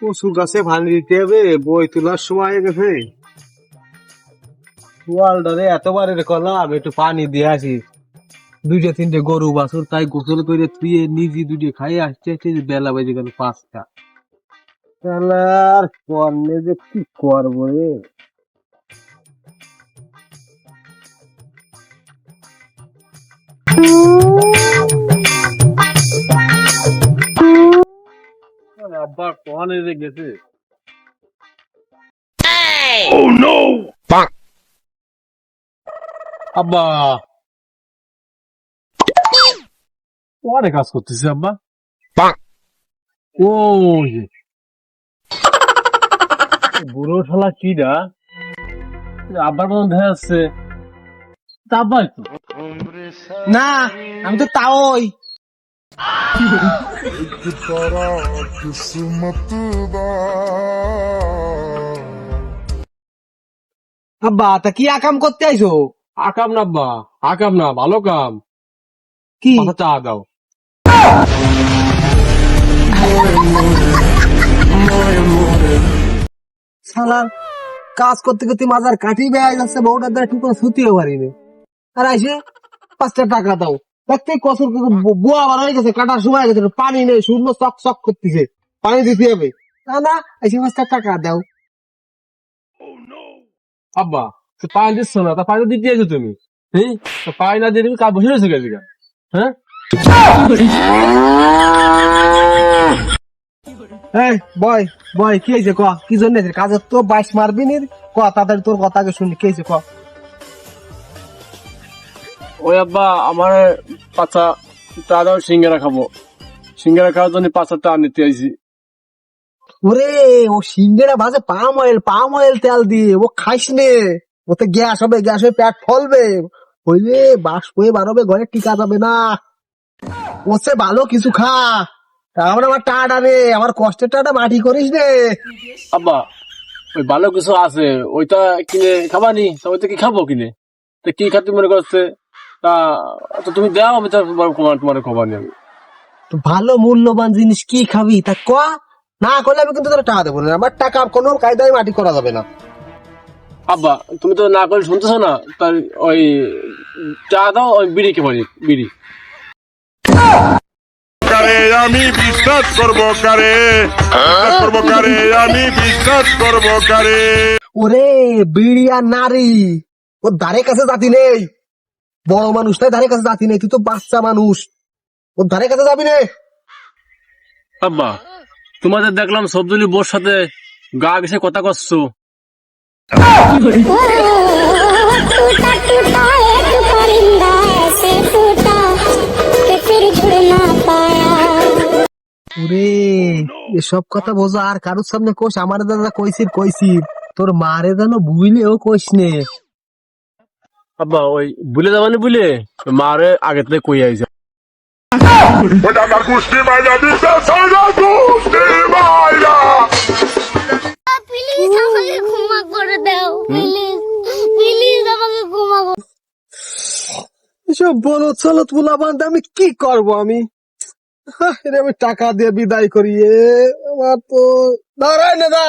কচু গাছে পানি দিতে হবে, বই তোলার সময় হয়ে গেছে। ওয়ালটারে এতবার করলাম একটু পানি দিয়ে আসি। দুইটা তিনটে গরু বাছুর তাই গোসল করে তুই নিজে দুটো খাই আসতে আসতে বেলা বেজে গেল 5টা। আর পরে যে কি করবো রে। আব্বা কনে যে গেছে। আব্বা অনেক কাজ করতেছি আব্বা। ও বুড়ো শালা কিডা আব্বার মতন দেখা যাচ্ছে। তা আব্বা একটু না, আমি তো তাওই। আব্বা তা কি আকাম করতে আইছো? আকাম না আব্বা, আকাম না, ভালো কাম। কি কথা চা দাও। শালা কাজ করতে করতে মাজার কাঠি বেড়ে যাচ্ছে, বউটার দ্বারা ঠিক করে শুতিও পারিনি। আর আইসে 5টা টাকা দাও। দেখতে কসর বুয়া বার হয়ে গেছে, কাটার সময় গেছে, পানি নেই, শূন্য চক চক করতেছে, পানি দিতে হবে। না না, আইসে 5টা টাকা দাও। আব্বা তো পানি দিচ্ছ না, তা পানি দিতে আছো তুমি। হ্যাঁ, তো পানি না দিয়ে তুমি কাজ বসে রয়েছে গেছে। হ্যাঁ এই বয় বয়, কি হয়েছে ক? কি জন্য কাজের তো 22 মারবি নি? ক তাড়াতাড়ি, তোর কথা আগে শুনি, কি হয়েছে ক? ওই আব্বা আমার পাঁচা টা দাও, সিঙ্গারা খাবো। সিঙ্গারা খাওয়ার জন্য 5টা নিতে আইছি। ওরে, ও সিঙ্গেরা ভাজে পাম অয়েল তেল দিয়ে, ও খাইস নে। ওতে গ্যাস হবে, গ্যাস হয়ে পেট ফলবে, হইলে বাস হয়ে বাড়বে, ঘরে টিকা যাবে না। ওসে ভালো কিছু খা, তাহলে আমার টাটা রে, আমার কষ্টের টাটা মাটি করিস রে। আব্বা ওই ভালো কিছু আছে, ওইটা কিনে খাবানি, তা ওইটা কি খাবো কিনে? তা কি খাতে মনে করছে? তা তো তুমি দাও, আমি তোমার খাবানি আমি। তো ভালো মূল্যবান জিনিস কি খাবি তা ক, না করলে আমি কিন্তু তোর টাকা দেবো না। আমার টাকা কোনো কায়দায় মাটি করা যাবে না। আব্বা তুমি তো না করে শুনতেছো না, তার ওই চা দাও, ওই বিড়ি খাবানি, বিড়ি। আমি বিশ্বাস করবো কারে, আমি বিশ্বাস করবো কারে। ওরে বিড়ি আর নারী, ওর ধারে কাছে জাতি নেই। বড় মানুষ তাই ধারে কাছে জাতি নেই, তুই তো বাচ্চা মানুষ, ওর ধারে কাছে যাবি নে। আব্বা তোমাদের দেখলাম সবদুলি বোর সাথে গা ঘেসে কথা করছো। टूटा टूटा एक परिंदा ऐसे टूटा कि फिर जुड़ ना पाया। ওরে এসব কথা বোঝা আর কারোর সামনে কোষ, আমার দাদা কইছি তোর মারে যেন বুঝলেও কোষ নে। আব্বা ওই ভুলে যাবানি, বুঝলে মারে আগে থেকে কই আইছে। ওটা আমার কুস্তি মাইরা দিছে, সারা কুস্তি মাইরা। প্লিজ আমাকে ক্ষমা করে দাও, প্লিজ প্লিজ আমাকে ক্ষমা করে। এসব বলো চলো তুলা বান্ধে আমি কি করব আমি? এরে আমি টাকা দিয়ে বিদায় করি, আমার তো দাঁড়াই না, দা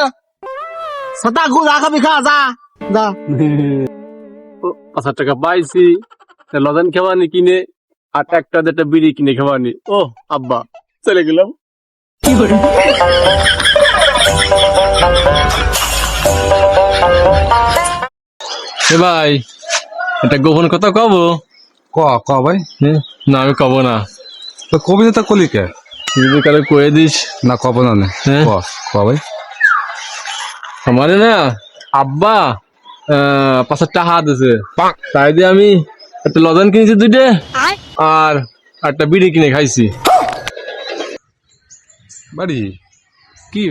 সাদা গু রাখাবি, খা যা যা। 5 টাকা পাইছি, লজেন খাবানি কিনে, আর একটা দুটা বিড়ি কিনে খাবানি। ও আব্বা চলে গেলাম। এ ভাই এটা গোপন কথা কব? ক ক ভাই, না আমি কব না। তো কবিতা তা কলি কে? তুই যদি কালে কয়ে দিস। না কব না নে। হ্যাঁ? ক ক ভাই। আমারে না আব্বা 5 টাকা দিছে, তাই দিয়ে আমি একটা লজেন কিনেছি 2টে, আর একটা বিড়ি কিনে খাইছি। বাড়ি কি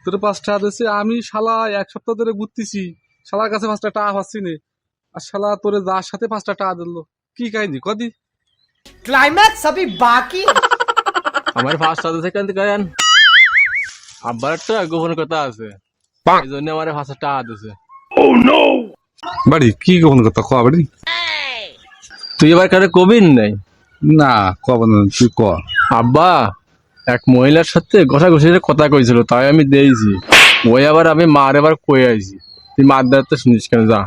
তোর 5টা দিছে? আমি শালা 1 সপ্তাহ ধরে ঘুরতেছি, শালার কাছে 5টা টাকা পাচ্ছি নে, আর শালা তোরে যার সাথে 5টা টাকা দিল, কি কাহিনী কদি? ক্লাইম্যাক্স अभी बाकी। আমার ফার্স্ট দিছে কেন কেন? আব্বার একটা গোপন কথা আছে, এই জন্য আমার 5 টাকা দিছে। বাড়ি কি গোপন কথা ক বাড়ি? তুই এবার কারে কবিন নাই? না কব না, তুই ক। আব্বা এক মহিলার সাথে ঘষাঘষির কথা কইছিল, তাই আমি দিয়েছি। ওই আবার আমি মার এবার কয়ে আইছি, তুই মার দেওয়ার তো শুনিস কেন, যা।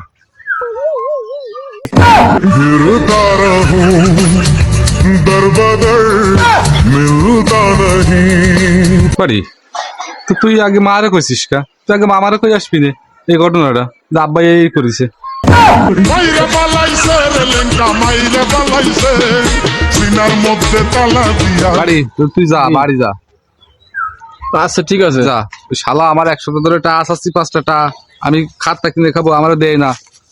फिरता रहूं दर बदर मिलता नहीं পারি তো তুই আগে মারে কইছিস কা? তুই আগে মামারে কই আসবি নে এই ঘটনাটা, যে আব্বাই এই করেছে। মাইরে পালাইছে রে লেঙ্কা মাইরে পালাইছে সিনার মধ্যে তালা দিয়া বাড়ি তুই যা, বাড়ি যা। আচ্ছা ঠিক আছে যা। ওই শালা আমার 1 সপ্তাহ ধরে টাকা আসছি, 5টা টাকা আমি খাতটা কিনে খাবো, আমার দেয় না।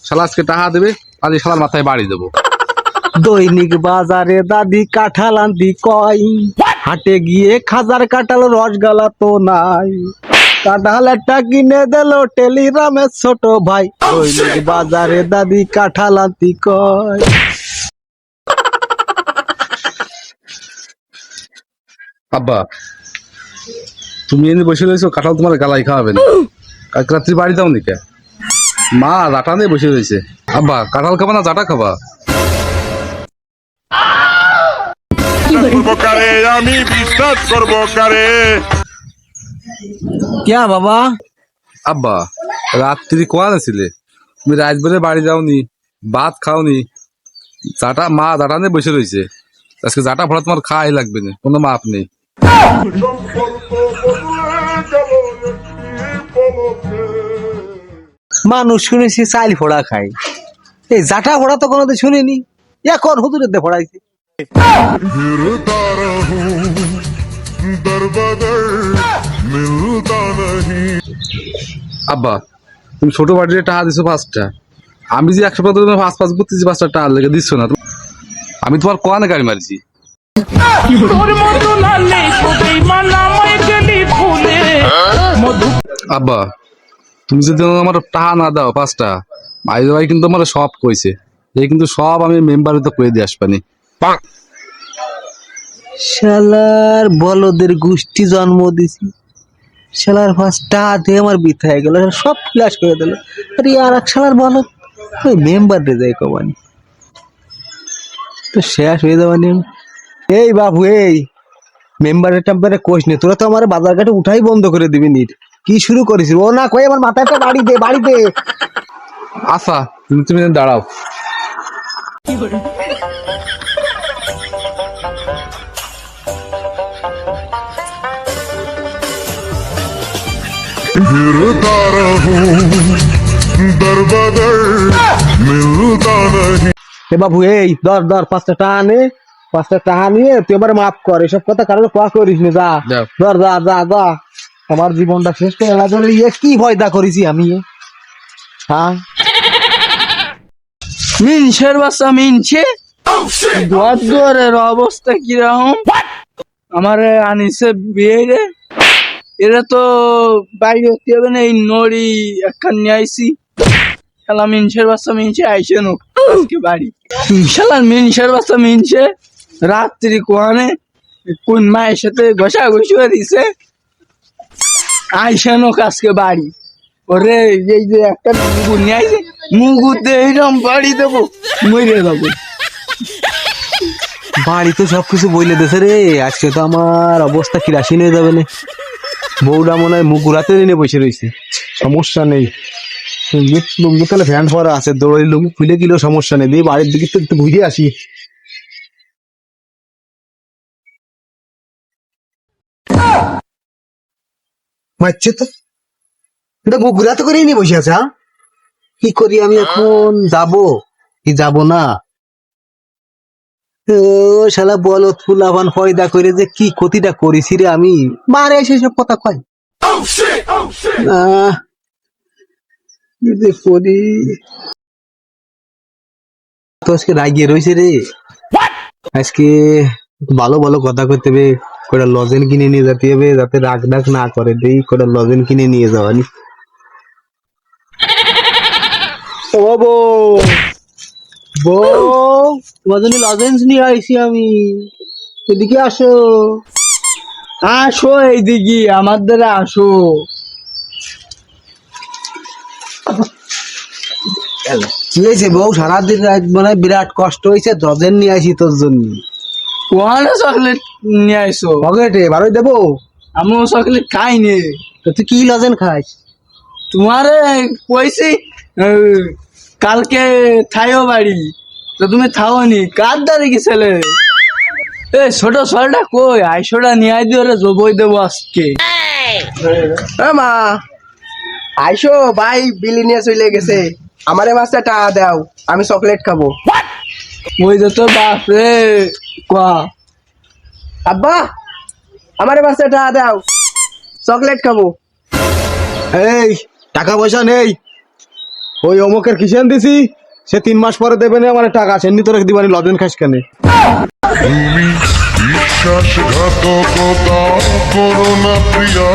শালা আজকে টাকা দেবে, আজ এই শালার মাথায় বাড়ি দেবো। দৈনিক বাজারে দাদি কাঁঠাল আনতি কয়, হাটে গিয়ে খাজার কাঁঠাল রসগোল্লা তো নাই, কাঁঠাল একটা কিনে দিল টেলিগ্রামের ছোট ভাই। দৈনিক বাজারে দাদি কাঁঠাল আনতি কয়। আব্বা তুমি এনে বসে রয়েছো, কাঁঠাল তোমার গালাই খাওয়াবে না। কালকে রাত্রি বাড়ি যাও নিকে, মা জাটা নিয়ে বসে রয়েছে। আব্বা কাঁঠাল খাবা না জাটা খাবা? করবো কারে আমি বিশ্বাস করবো কারে ক্যা বাবা? আব্বা রাত্রি কোয়া ছিলে, তুমি রাত বেড়ে বাড়ি যাওনি, ভাত খাওনি, জাটা মা জাটা নিয়ে বসে রয়েছে। আজকে জাটা ভরা তোমার খাওয়াই লাগবে না, কোনো মাপ নেই। সম্পর্ক বদলে গেল একটি পলকে মানুষ শুনেছি চাইল ফোড়া খায়, এই জাটা ফোড়া তো কোনোদিন শুনিনি, এখন হুজুরের ফোড়াইছে। फिरता रहूं दर बदर मिलता नहीं আব্বা তুমি ছোট বাড়িতে টাকা দিছো 5টা, আমি যে 1 সপ্তাহ ধরে 5 ঘুরতেছি, 5টা টাকা লেগে দিচ্ছ না। আমি তোমার কোয়ানে গাড়ি মারছি। আব্বা তুমি যদি আমার টাকা না দাও 5টা, ভাই ভাই কিন্তু আমার সব কইছে, এই কিন্তু সব আমি মেম্বারে তো কয়ে দিয়ে আসবানি। শালার বলদের গোষ্ঠী জন্ম দিছি, শালার ফার্স্টটা দিয়ে আমার বৃথা হয়ে গেল, সব ফ্ল্যাশ করে দিল। আরে আর এক শালার বলদ ওই মেম্বার রে যাই কবানি, তো শেষ হয়ে যাবানি আমি। এই বাবু এই মেম্বারের টেম্পারে কোষ নে, তোরা তো আমার বাজার ঘাটে উঠাই বন্ধ করে দিবি নির। কি শুরু করেছিস? ও না কই আমার মাথায় একটা বাড়ি দে, বাড়ি দে। আচ্ছা তুমি দাঁড়াও। फिरता रहूं दर बदर मिलता नहीं এ বাবু এই ধর ধর 5টা টাকা নে, 5টা টাকা নিয়ে তুই আমার মাফ কর, এসব কথা কারণে কোয়া করিস না, যা যাও। ধর, যা যা যা। আমার জীবনটা শেষ করে এলা ধরে ইয়ে কি ফয়দা করেছি আমি? হ্যাঁ মিনসের বাচ্চা মিনছে, দুয়ার দুয়ারের অবস্থা কিরকম? আমার আনিসে বিয়ে রে, এরা তো বাইরে হতে হবে না, এই নড়ি একখান নিয়ে আইসি। শালা মিনসের বাচ্চা মিনছে আইসে নো আজকে বাড়ি। শালা মিনসের বাচ্চা মিনছে রাত্রি কোয়ানে কোন মায়ের সাথে ঘষা ঘষি হয়ে দিছে, আইসে নো আজকে বাড়ি। ওরে এই যে একটা মুগুর নিয়ে আইছে, মুগুর দিয়ে এইরকম বাড়ি দেবো, মরে যাবো। বাড়ি তো সবকিছু বইলে দেছে রে, আজকে তো আমার অবস্থা কিরাসিন হয়ে যাবে না। বউটা মনে হয় মুখ ঘুরাতে নিয়ে বসে রয়েছে, সমস্যা নেই। লুঙ্গি তাহলে ফ্যান পরা আছে, দৌড়ি লুঙ্গি খুলে গেলেও সমস্যা নেই। দিয়ে বাড়ির দিকে তো একটু ঘুরে আসি। মারছে তো, এটা মুখ ঘুরাতে করে নিয়ে বসে আছে। হ্যাঁ কি করি আমি এখন? যাবো কি যাবো না? ও শালা বলত ফুলাবান ফয়দা করে যে কি ক্ষতিটা করেছি রে আমি, মারে সেসব কথা কয়। কি যে করি, তো আজকে রাগিয়ে রয়েছে রে। আজকে ভালো ভালো কথা করতে হবে, কটা লজেন কিনে নিয়ে যেতে হবে যাতে রাগ ডাক না করে। দেই কটা লজেন কিনে নিয়ে যাওয়ানি। ও বউ, বউ তোমার জন্য লজেন্স নিয়ে আইছি আমি, এদিকে আসো। আসো এইদিকে আমার দ্বারা আসো। কি হয়েছে বউ? সারাদিন রাত মনে হয় বিরাট কষ্ট হয়েছে, লজেন নিয়ে আসি তোর জন্য। কোয়ানে চকলেট নিয়ে আইসো পকেটে বারোই দেবো। আমিও চকলেট খাইনি। তো তুই কি লজেন খাস? তোমারে কইছি কালকে থাইও বাড়ি, তো তুমি থাওনি, কার দ্বারে গেছিলে? এ ছোট সলটা কই, আইসোটা নিয়ে আই দিও রে, জবই দেবো আজকে। মা আইসো, ভাই বিলি নিয়ে চলে গেছে, আমারে মাছটা টাকা দাও, আমি চকলেট খাবো। ওই যে তো বাপ রে, কোয়া আব্বা আমারে মাছটা টাকা দাও, চকলেট খাবো। এই টাকা পয়সা নেই, ওই অমুকের কিষেন দিছি, সে 3 মাস পরে দেবে না আমার টাকা, সেমনি তোরা দিবানি লজেন খাস কেন? তুমি বিশ্বাসঘাতকতা করো না প্রিয়া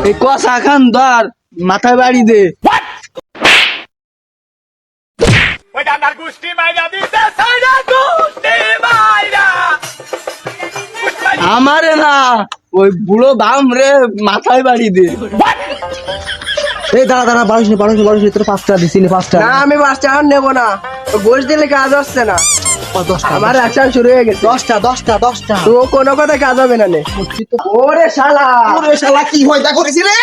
এই কষা খান ধর, মাথায় বাড়ি দে। আমারে না, ওই বুড়ো বাম রে মাথায় বাড়ি দে। এই দাঁড়া দাঁড়া, 1200 তোর 5 টাকা দিছি, 5 না টাকা। আমি মাছটা আর নেবো না, গোশ দিলে কাজ হচ্ছে না, আমার অ্যাকশন শুরু হয়ে গেছে। 10টা। তো কোনো কথা কাজ হবে না নে। ওরে শালা, ওরে শালা কি হয় তা করেছি রে।